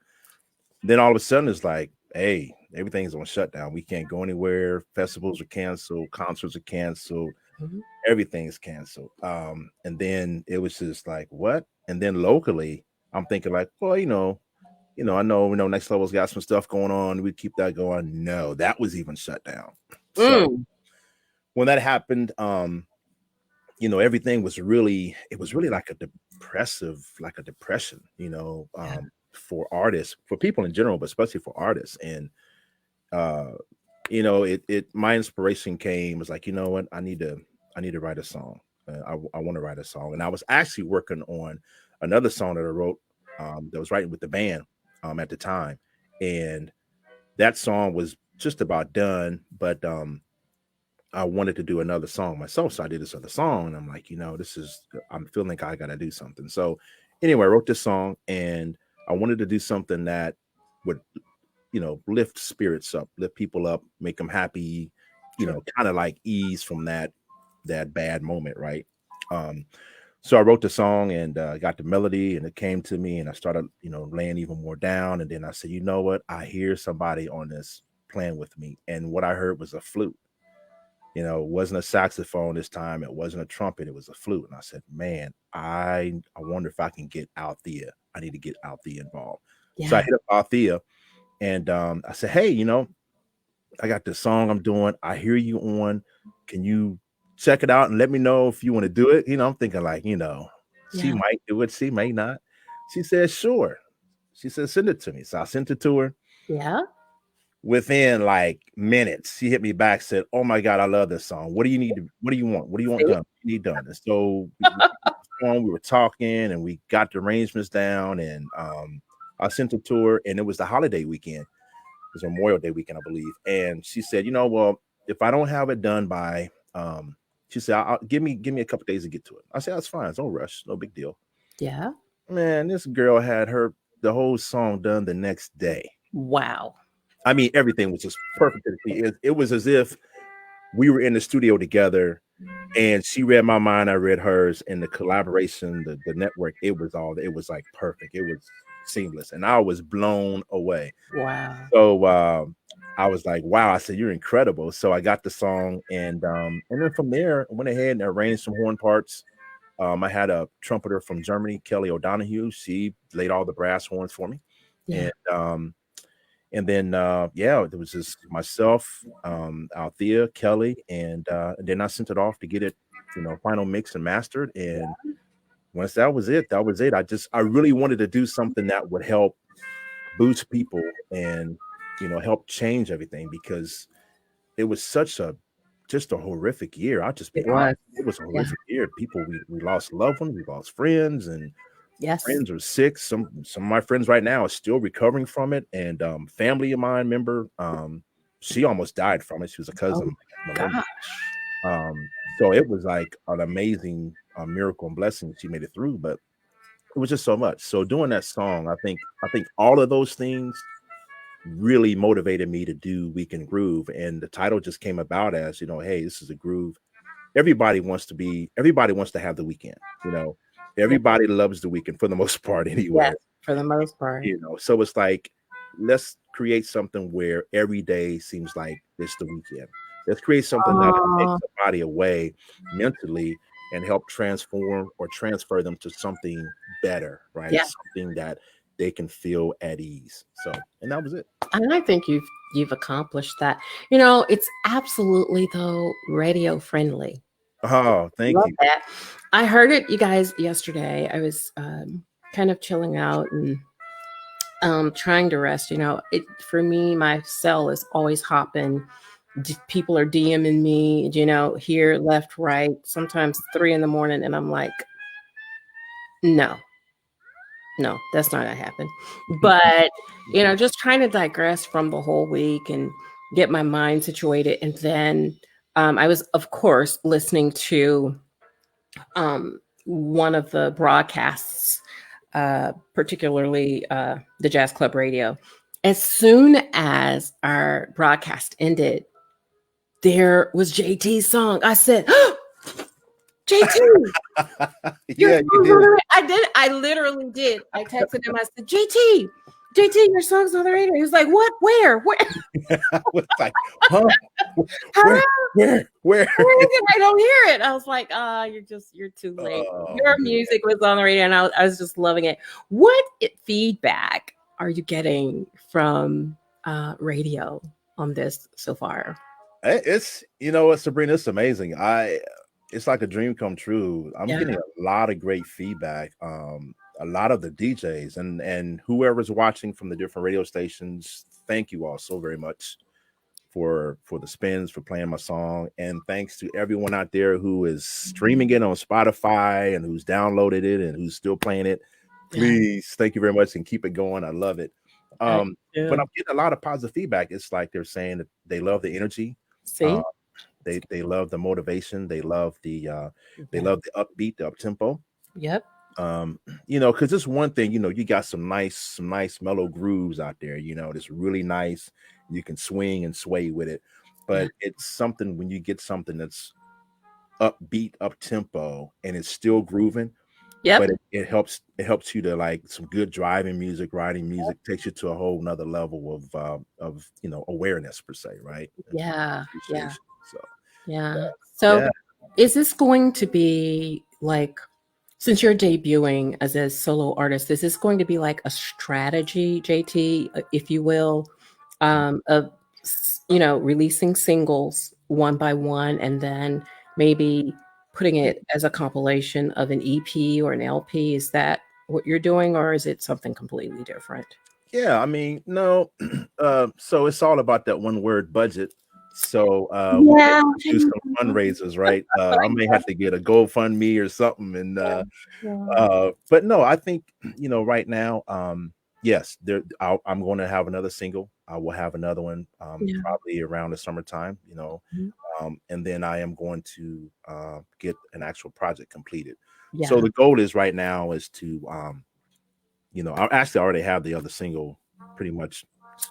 Then all of a sudden it's like, hey, everything's on shutdown. We can't go anywhere. Festivals are canceled, concerts are canceled, Mhm. everything's canceled. And then it was just like, what? And then locally, I'm thinking like, well, I know, Next Level's got some stuff going on. We keep that going. No, that was even shut down. So Mm. when that happened, everything it was really like like a depression, Yeah. for artists, for people in general, but especially for artists. And uh, my inspiration came was like, you know what, I need to write a song. I want to write a song, and I was actually working on another song that I wrote, that was writing with the band, at the time, and that song was just about done, but I wanted to do another song myself, so I did this other song, and I'm like, I'm feeling like I got to do something. So anyway, I wrote this song, and I wanted to do something that would, lift spirits up, lift people up, make them happy, Sure. kind of like ease from that bad moment, right? Um, so I wrote the song and got the melody, and it came to me, and I started, laying even more down, and then I said, you know what? I hear somebody on this playing with me, and what I heard was a flute. It wasn't a saxophone this time. It wasn't a trumpet. It was a flute. And I said, man, I wonder if I can get Althea. I need to get Althea involved. So I Yeah. hit up Althea, and I said, hey, I got this song I'm doing. I hear you on. Can you check it out and let me know if you want to do it? I'm thinking like, she Yeah. might do it. She may not. She said, sure. She said, send it to me. So I sent it to her. Yeah. Within like minutes, she hit me back, said, oh my God, I love this song. What do you need to, what do you want? What do you want See? done? What do you need done? And so we were talking and we got the arrangements down, and I sent it to her, and it was the holiday weekend. It was Memorial Day weekend, I believe. And she said, well, if I don't have it done by, she said, give me a couple days to get to it. I said, that's fine. It's no rush. No big deal. Yeah. Man, this girl had the whole song done the next day. Wow. I mean, everything was just perfect to the T. It was as if we were in the studio together, and she read my mind, I read hers, and the collaboration, the network, it was like perfect. It was seamless, and I was blown away. Wow. So I was like, wow. I said, you're incredible. So I got the song, and then from there I went ahead and arranged some horn parts. I had a trumpeter from Germany, Kelly O'Donoghue. She laid all the brass horns for me. Yeah. And then yeah, there was just myself, Althea, Kelly, and then I sent it off to get it, final mixed and mastered. And once that was it, that was it. I really wanted to do something that would help boost people and help change everything, because it was just a horrific year. I'll just It be honest. was. It was a Yeah. horrific year. People, we lost loved ones, we lost friends, and Yes. friends are sick. Some of my friends right now are still recovering from it. And family of mine member, she almost died from it. She was a cousin Oh of mine, Melinda. gosh. So it was like an amazing miracle and blessing that she made it through. But it was just so much. So doing that song, I think all of those things really motivated me to do Weekend Groove. And the title just came about as, hey, this is a groove. Everybody wants to have the weekend, Yeah. everybody loves the weekend for the most part anyway. Yes. For the most part. So it's like, let's create something where every day seems like it's the weekend. Let's create something that takes Oh, somebody away mentally and help transform or transfer them to something better, right? yeah. Something that they can feel at ease. So, and that was it. And I think you've accomplished that. It's absolutely though radio friendly. Oh, thank Love you. that. I heard it, you guys, yesterday. I was kind of chilling out and trying to rest. It for me, my cell is always hopping. People are DMing me, here, left, right, sometimes 3 in the morning, and I'm like, no, no, that's not gonna happen. But just trying to digress from the whole week and get my mind situated, and then I was, of course, listening to one of the broadcasts, particularly the Jazz Club Radio. As soon as our broadcast ended, there was JT's song. I said, JT, your Yeah, you song's on did. the radio. I did. I literally did. I texted him. I said, JT, your song's on the radio. He was like, what? Where? I was like, huh? Where? Huh? Where? Where is it? I don't hear it. I was like, you're too late. Oh, Your man. music was on the radio, and I was just loving it. What feedback are you getting from radio on this so far? It's, you know what, Sabrina, it's amazing. It's like a dream come true. I'm Yeah. getting a lot of great feedback. A lot of the DJs and whoever's watching from the different radio stations, thank you all so very much for the spins, for playing my song, and thanks to everyone out there who is streaming it on Spotify and who's downloaded it and who's still playing it. Please, thank you very much, and keep it going. I love it. But I'm getting a lot of positive feedback. It's like they're saying that they love the energy. See, they love the motivation. They love the upbeat, the up tempo. Yep. You know, because it's one thing, you know, you got some nice mellow grooves out there, you know, that's really nice. You can swing and sway with it, but it's something when you get something that's upbeat, up tempo, and it's still grooving. Yep. But it helps you to like some good driving music, riding music, takes you to a whole nother level of you know, awareness per se, right? Yeah. Yeah. So So is this going to be like, since you're debuting as a solo artist, is this going to be like a strategy, JT, if you will, of, you know, releasing singles one by one and then maybe putting it as a compilation of an EP or an LP? Is that what you're doing, or is it something completely different? Yeah, I mean, no. So it's all about that one word, budget. So Yeah. we do some fundraisers, right? I may have to get a GoFundMe or something, and but no, I think, you know, right now, yes, I'm going to have another single. I will have another one probably around the summertime, you know, and then I am going to get an actual project completed. So the goal is right now is to you know, I actually already have the other single pretty much.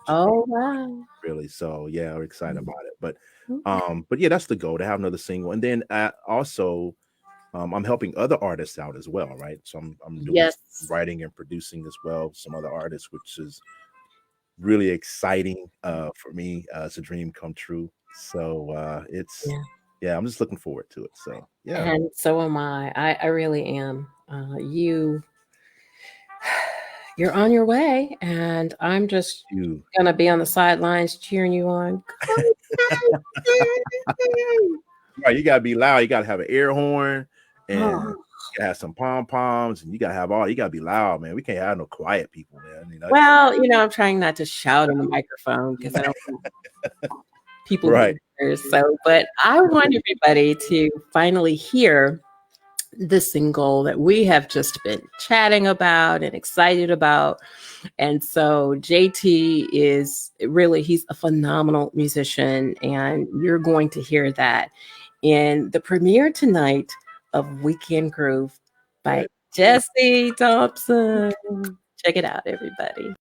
Oh wow! Really, so yeah, we're excited about it. But yeah, that's the goal, to have another single, and then also I'm helping other artists out as well, right? So I'm doing writing and producing as well, some other artists, which is really exciting for me. It's a dream come true. So it's I'm just looking forward to it. So yeah, and so am I. I really am. You're on your way, and I'm just gonna be on the sidelines cheering you on. Right, you gotta be loud. You gotta have an air horn, and you gotta have some pom poms, and you gotta be loud, man. We can't have no quiet people, man. You know, well, you know, I'm trying not to shout in the microphone because I don't want people to hear. So, but I want everybody to finally hear the single that we have just been chatting about and excited about. And so JT is really, he's a phenomenal musician, and you're going to hear that in the premiere tonight of Weekend Groove by Jesse Thompson. Check it out, everybody.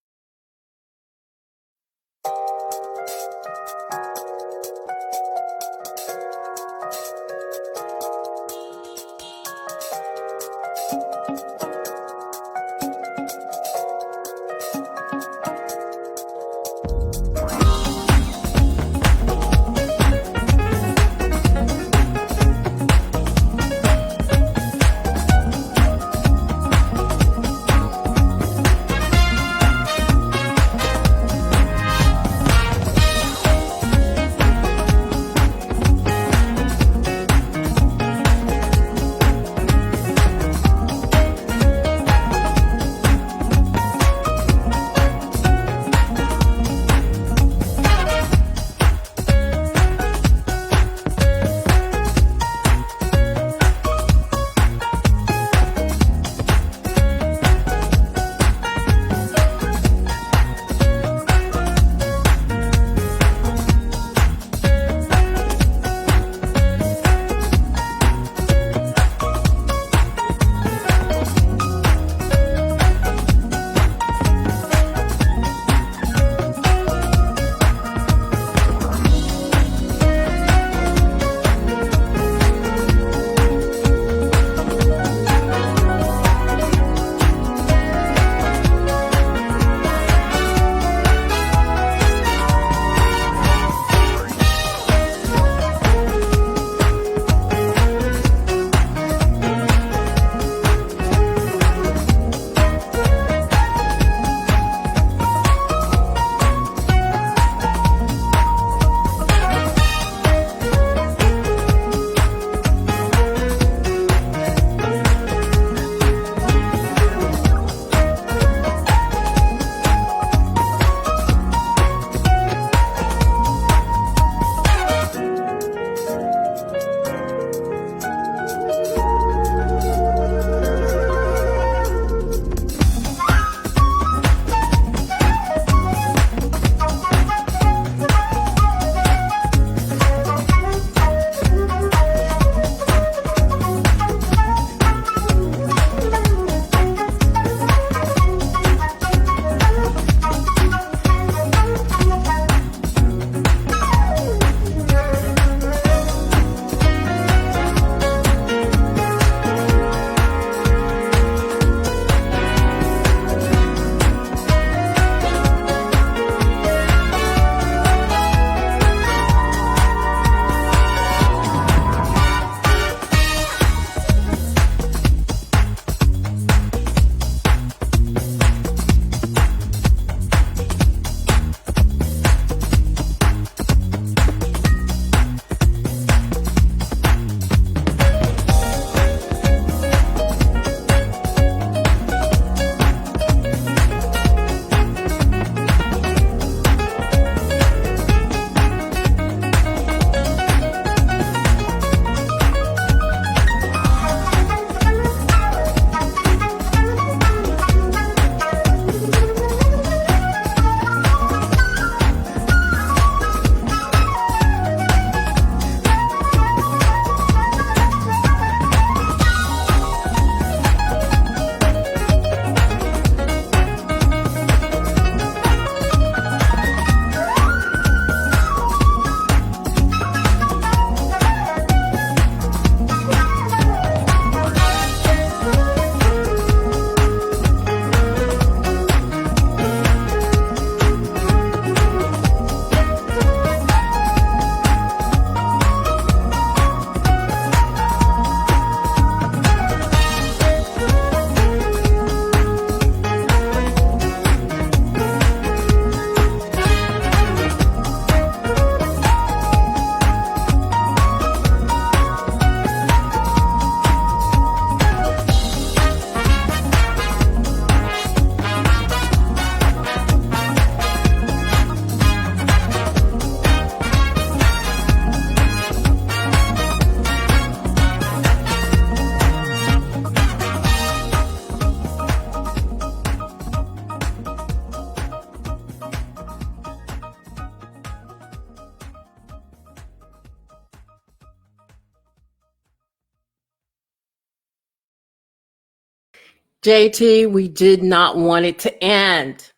JT, we did not want it to end.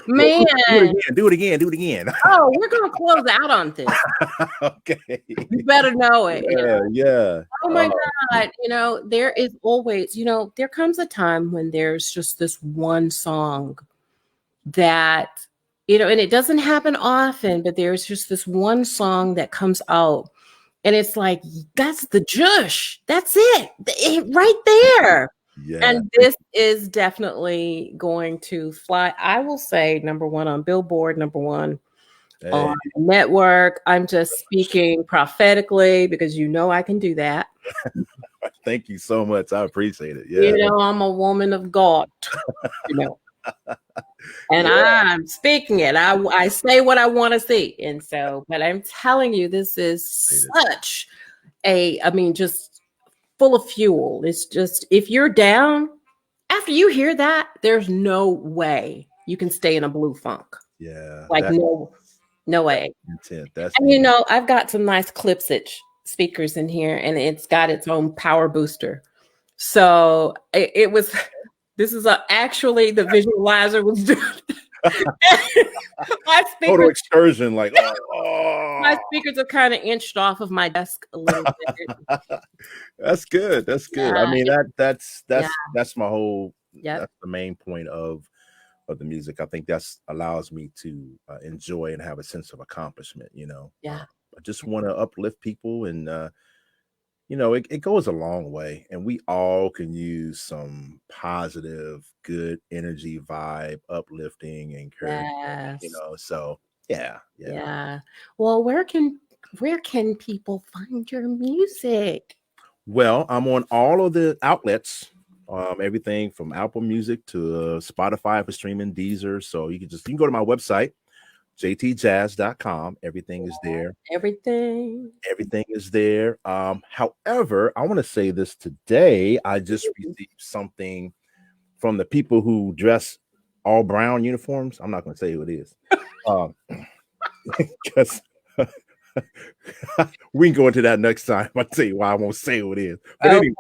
Well, do it Man. again. Do it again. Do it again. Oh, we're going to close out on this. Okay. You better know it. Yeah. Oh my God. There is always, there comes a time when there's just this one song that, and it doesn't happen often, but there's just this one song that comes out and it's like, that's the jush. That's it right there. Yeah. And this is definitely going to fly. I will say number one on Billboard, number one on the network. I'm just speaking prophetically because I can do that. Thank you so much. I appreciate it. Yeah. I'm a woman of God. And I'm speaking it. I say what I want to see. And so, but I'm telling you, this is such just full of fuel. It's just, if you're down, after you hear that, there's no way you can stay in a blue funk. Yeah. Like no way. That's and I've got some nice Clipsage speakers in here and it's got its own power booster. So it was, this is actually the visualizer was doing. My speakers, total excursion, like my speakers are kind of inched off of my desk a little bit. That's good. That's good. I mean, that's my whole. Yep. That's the main point of the music. I think that's allows me to enjoy and have a sense of accomplishment. Yeah. I just want to uplift people, and it goes a long way, and we all can use some positive, good energy, vibe, uplifting, encouragement. Yes. So yeah. Well, where can people find your music? Well, I'm on all of the outlets, everything from Apple Music to Spotify for streaming, Deezer. So you can go to my website, jtjazz.com. Everything is there. Everything is there. However, I want to say this today. I just received something from the people who dress all brown uniforms. I'm not going to say who it is. Because we can go into that next time. I'll tell you why I won't say who it is. But anyway,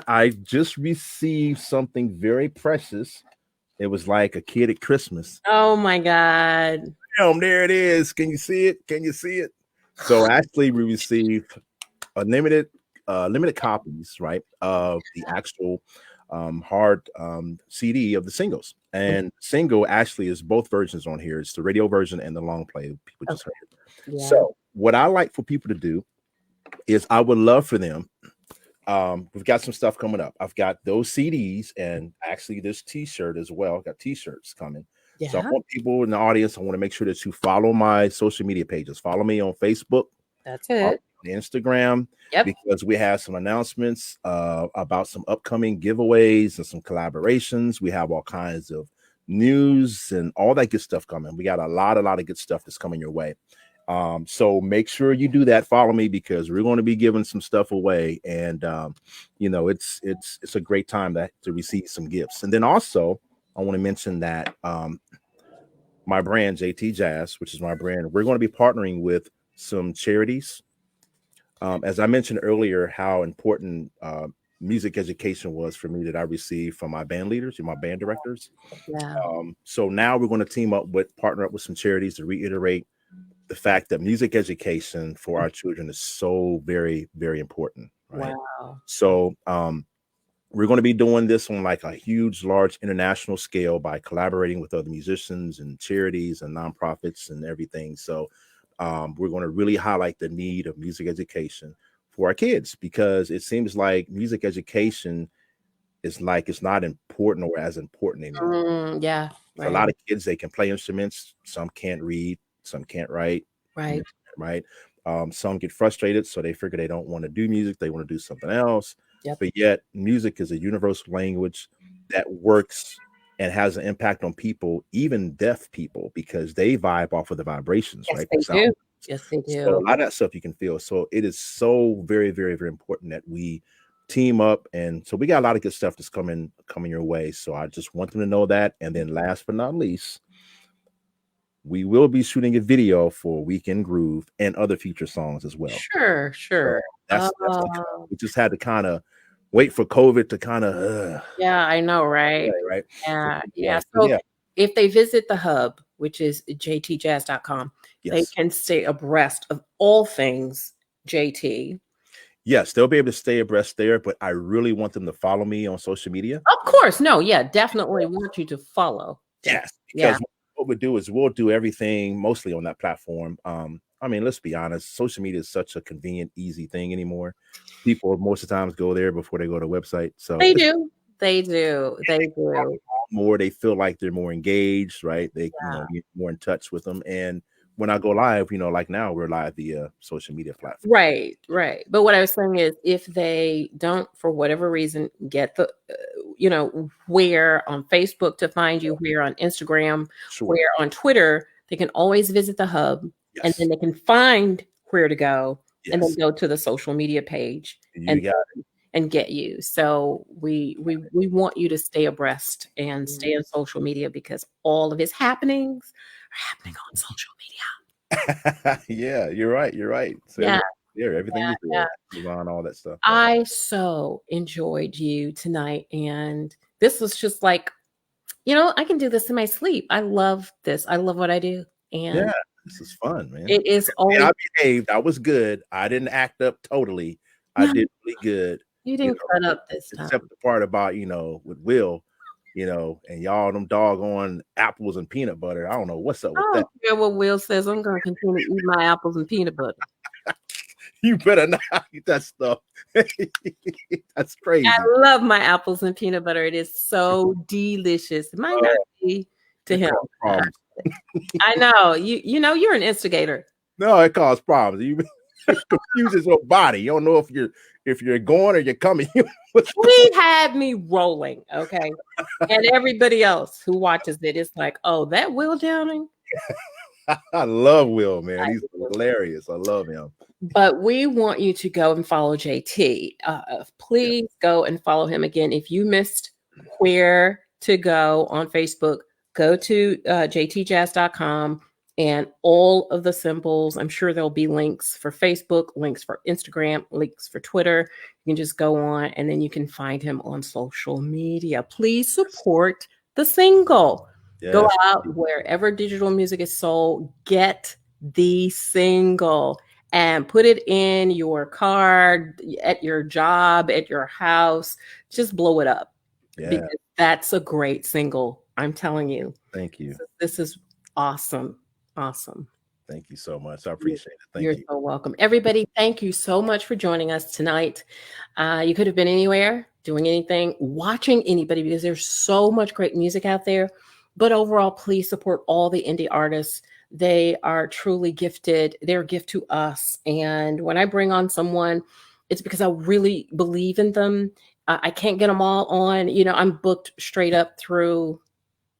I just received something very precious. It was like a kid at Christmas. Oh my God. Damn, there it is. Can you see it? So actually we received a limited copies, right, of the actual hard CD of the singles. And single actually is both versions on here. It's the radio version and the long play. People just heard it. Yeah. So what I like for people to do is I would love for them. We've got some stuff coming up. I've got those CDs and actually this T-shirt as well. I've got T-shirts coming. Yeah. So I want people in the audience, I want to make sure that you follow my social media pages. Follow me on Facebook. That's it. Instagram. Yep. Because we have some announcements about some upcoming giveaways and some collaborations. We have all kinds of news and all that good stuff coming. We got a lot of good stuff that's coming your way. So make sure you do that. Follow me because we're going to be giving some stuff away, and it's a great time to receive some gifts. And then also I want to mention that my brand JT Jazz, which is my brand, we're going to be partnering with some charities. As I mentioned earlier, how important music education was for me that I received from my band leaders and my band directors. Yeah. So now we're going to partner up with some charities to reiterate the fact that music education for our children is so very, very important. Right. Wow. So we're going to be doing this on like a huge, large international scale by collaborating with other musicians and charities and nonprofits and everything. So we're going to really highlight the need of music education for our kids, because it seems like music education is like it's not important or as important anymore. Yeah. Right. A lot of kids, they can play instruments. Some can't read. Some can't write. Right. Right. Some get frustrated, so they figure they don't want to do music. They want to do something else. Yep. But yet music is a universal language that works and has an impact on people, even deaf people, because they vibe off of the vibrations. Yes, right? They do. Yes, they do. So a lot of that stuff you can feel. So it is so very, very, very important that we team up. And so we got a lot of good stuff that's coming your way. So I just want them to know that. And then last but not least, we will be shooting a video for Weekend Groove and other future songs as well. Sure. So that's we just had to kind of wait for COVID to kind of Yeah, I know, right? right. Yeah, Yeah, yeah. so So yeah, if they visit the hub, which is jtjazz.com, they yes. can stay abreast of all things JT. Yes, they'll be able to stay abreast there, but I really want them to follow me on social media. Of course, no, yeah, definitely want you to follow. Yes, Yeah, because what we do is we'll do everything mostly on that platform. I mean, let's be honest, social media is such a convenient, easy thing anymore. People most of the times go there before they go to the website. So they it's do. They do. They do. more, they feel like they're more engaged, right? They, get more in touch with them. And when I go live, like now we're live via social media platform. Right, right. But what I was saying is, if they don't, for whatever reason, get the, where on Facebook to find you, where on Instagram, Sure. where on Twitter, they can always visit the hub, and Yes. then they can find where to go, and then Yes. go to the social media page You and got and get you. So we want you to stay abreast and stay on social media, because all of his happenings are happening on social media. it. Yeah, you're right. You're right. So Yeah, everything is yeah. there. Amazon, all that stuff. Yeah. I so enjoyed you tonight, and this was just like, I can do this in my sleep. I love this. I love what I do, and Yeah, this is fun, man. it is And always. I behaved. I was good. I didn't act up totally. I No, did really good, you you didn't cut up this time. except the part about, with Will, and y'all them doggone apples and peanut butter. I don't know what's up I with that. don't care what Will says. I'm going to continue to eat my apples and peanut butter. You better not eat that stuff. That's I crazy. love my apples and peanut butter. It is so delicious. It might not be to It him. caused problems. I know. You're an instigator. No, it caused problems. You it confuses your body. You don't know if you're going or you're coming. He had me rolling, okay? And everybody else who watches it is like, "Oh, that Will Downing?" I love Will, man. I He's do. hilarious. I love him. But we want you to go and follow JT. Yeah. Please go and follow him again. If you missed where to go on Facebook, go to jtjazz.com, and all of the symbols. I'm sure there'll be links for Facebook, links for Instagram, links for Twitter. You can just go on, and then you can find him on social media. Please support the single. Go Yes. out wherever digital music is sold, get the single and put it in your car, at your job, at your house. Just blow it up, Yeah. because that's a great single. I'm telling you. Thank you. This is awesome. Awesome. Thank you so much. I appreciate it. Thank You're you. so welcome. Everybody, thank you so much for joining us tonight. You could have been anywhere, doing anything, watching anybody, because there's so much great music out there. But overall, please support all the indie artists. They are truly gifted. They're a gift to us. And when I bring on someone, it's because I really believe in them. I can't get them all on. I'm booked straight up through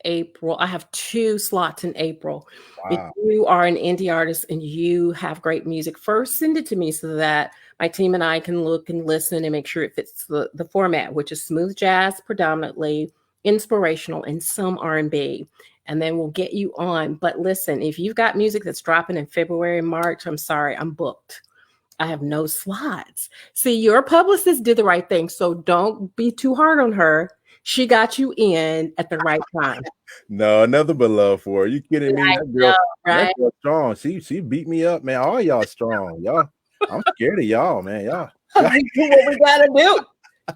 April. I have 2 slots in April. If Wow. you are an indie artist and you have great music, first send it to me so that my team and I can look and listen and make sure it fits the format, which is smooth jazz predominantly, inspirational, and some R&B. And then we'll get you on. But listen, if you've got music that's dropping in February, March, I'm sorry, I'm booked. I have no slots. See, your publicist did the right thing, so don't be too hard on her. She got you in at the right time. No, nothing but love for her. You kidding me? I know, That right? girl strong. She beat me up, man. All y'all strong. Y'all, I'm scared of y'all, man. Y'all We do what we gotta do,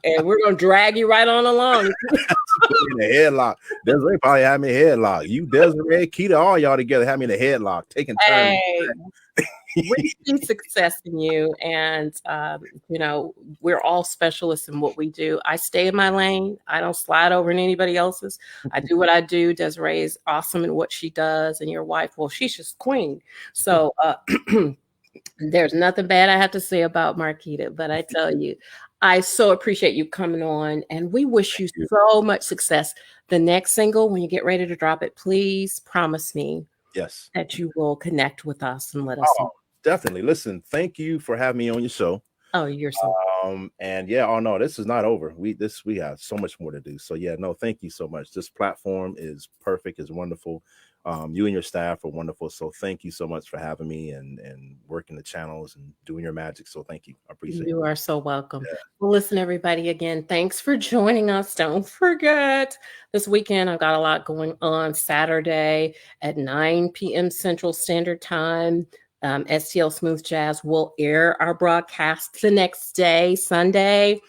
and we're gonna drag you right on along. put me in a headlock. Desiree probably had me in a headlock. You, Desiree, Keita, all y'all together had me in a headlock, taking turns. Hey, we see success in you, and we're all specialists in what we do. I stay in my lane. I don't slide over in anybody else's. I do what I do. Desiree is awesome in what she does, and your wife, well, she's just queen. So there's nothing bad I have to say about Marquita, but I tell you, I so appreciate you coming on, and we wish you so much success. The next single, when you get ready to drop it, please promise me Yes. that you will connect with us and let us know. Oh, definitely. Listen, thank you for having me on your show. Oh, you're so And yeah, oh no, this is not over. We have so much more to do. So yeah, no, thank you so much. This platform is perfect, is wonderful. You and your staff are wonderful. So thank you so much for having me and working the channels and doing your magic. So thank you. I appreciate it. You are so welcome. Yeah. Well, listen, everybody, again, thanks for joining us. Don't forget, this weekend I've got a lot going on. Saturday at 9 p.m. Central Standard Time, STL Smooth Jazz will air our broadcast the next day, Sunday.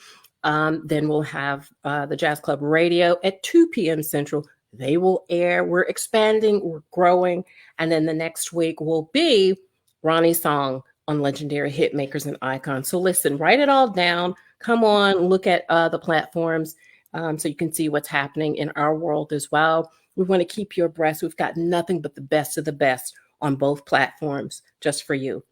Then we'll have the Jazz Club Radio at 2 p.m. Central. They will air. We're expanding, we're growing. And then the next week will be Ronnie's song on legendary hit makers and icons. So listen, write it all down. Come on, look at the platforms so you can see what's happening in our world as well. We want to keep you abreast. We've got nothing but the best of the best on both platforms just for you.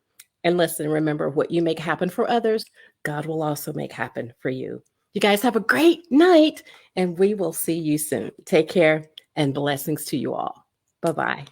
And listen, remember, what you make happen for others, God will also make happen for you. You guys have a great night, and we will see you soon. Take care and blessings to you all. Bye-bye.